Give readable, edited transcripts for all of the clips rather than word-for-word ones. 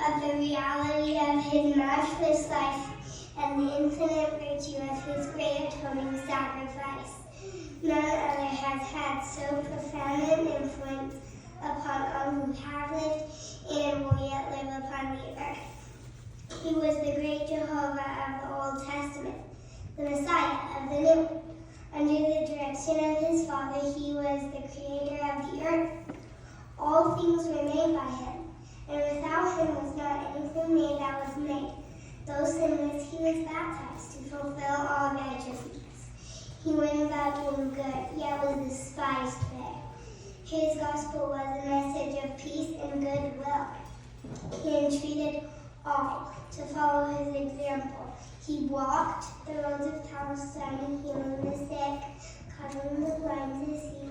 of the reality of his matchless life and the infinite virtue of his great atoning sacrifice. None other has had so profound an influence upon all who have lived and will yet live upon the earth. He was the great Jehovah of the Old Testament, the Messiah of the New. Under the direction of his Father, he was the creator of the earth. All things were made by him, and without him was not anything made that was made. Though sinless, he was baptized to fulfill all righteousness. He went about doing good, yet was despised there. His gospel was a message of peace and goodwill. He entreated all to follow his example. He walked the roads of Palestine, healing the sick, causing the blind to see,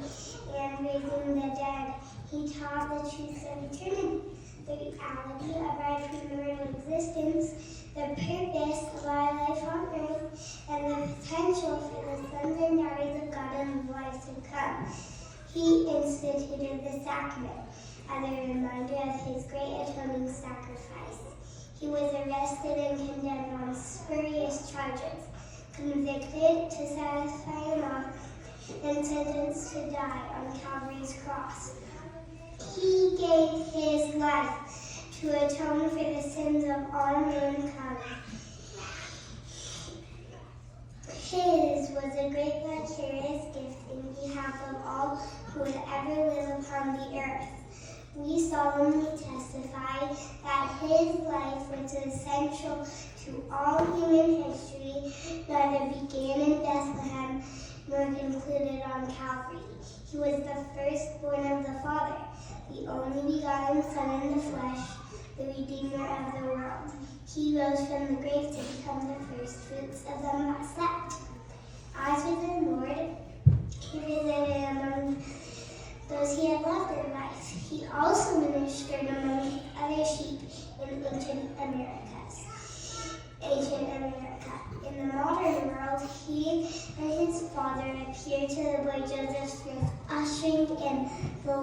and raising the dead. He taught the truths of eternity, the reality of our premortal existence, the purpose of our life on earth, and the potential for the sons and daughters of God in the life to come. He instituted the sacrament as a reminder of his great atoning sacrifice. He was arrested and condemned on spurious charges, convicted to satisfy an oath, and sentenced to die on Calvary's cross. He gave his life to atone for the sins of all mankind. His was a great vicarious gift in behalf of all who would ever live upon the earth. We solemnly testify that his life was essential to all human history, neither began in Bethlehem nor concluded on Calvary. He was the firstborn of the Father, the only begotten Son in the flesh, the Redeemer of the world. He rose from the grave to become the first fruits of them that slept. As with the Lord, he visited among those he had loved in life. He also ministered among other sheep in ancient America. In the modern world, he and his father appeared to the boy Joseph Smith, ushering in the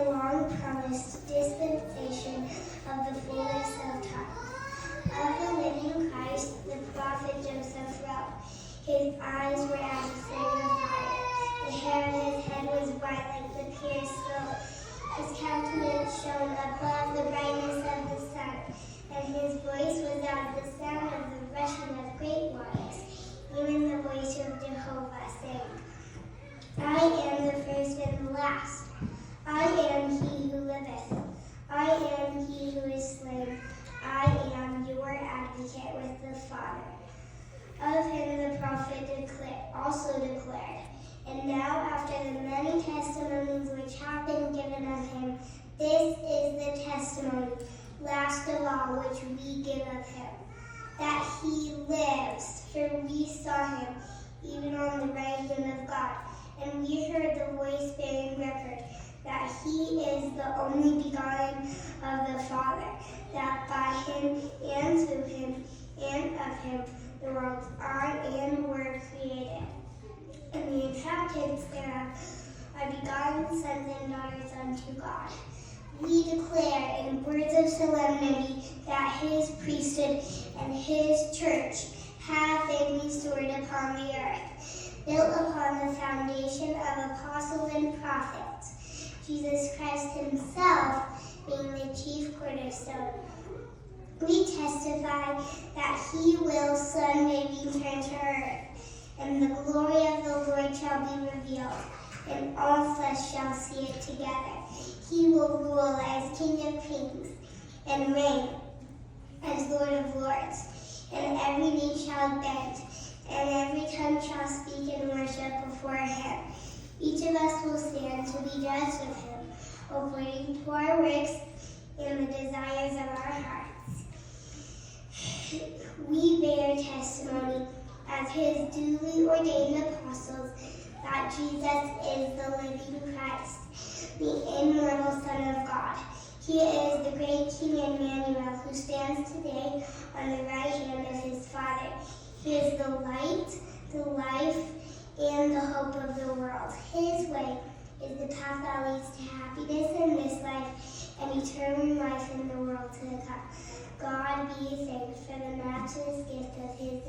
long-promised dispensation of the fullness of time. Of the living Christ, the prophet Joseph wrote, his eyes were as a flame of fire. The hair of his head was white like the pure silk. His countenance shone above the brightness of the sun, and his voice was as the sound of the rushing of great waters. Even the voice of Jehovah sang, I am the first and the last. I am he who liveth. I am he who is slain. I am your advocate with the Father. Of him the prophet also declared, and now after the many testimonies which have been given of him, this is the testimony, last of all, which we give of him, that he lives, for we saw him, even on the right hand of God, and we heard the voice bearing record, that he is the only begotten of the Father, that by him and through him and of him the worlds are and were created, and the inhabitants thereof are begotten sons and daughters unto God. We declare in words of solemnity that his priesthood and his church have been restored upon the earth, built upon the foundation of apostles and prophets, Jesus Christ himself being the chief cornerstone. We testify that he will someday return to earth, and the glory of the Lord shall be revealed, and all flesh shall see it together. He will rule as King of kings, and reign as Lord of lords, and every knee shall bend, and every tongue shall speak in worship before him. Each of us will stand to be judged of him, according to our works and the desires of our hearts. We bear testimony as his duly ordained apostles that Jesus is the living Christ, the immortal Son of God. He is the great King Emmanuel who stands today on the right hand of his Father. He is the light, the life, and the hope of the world. His way is the path that leads to happiness in this life and eternal life in the world world to come. God be thanked for the matchless gift of his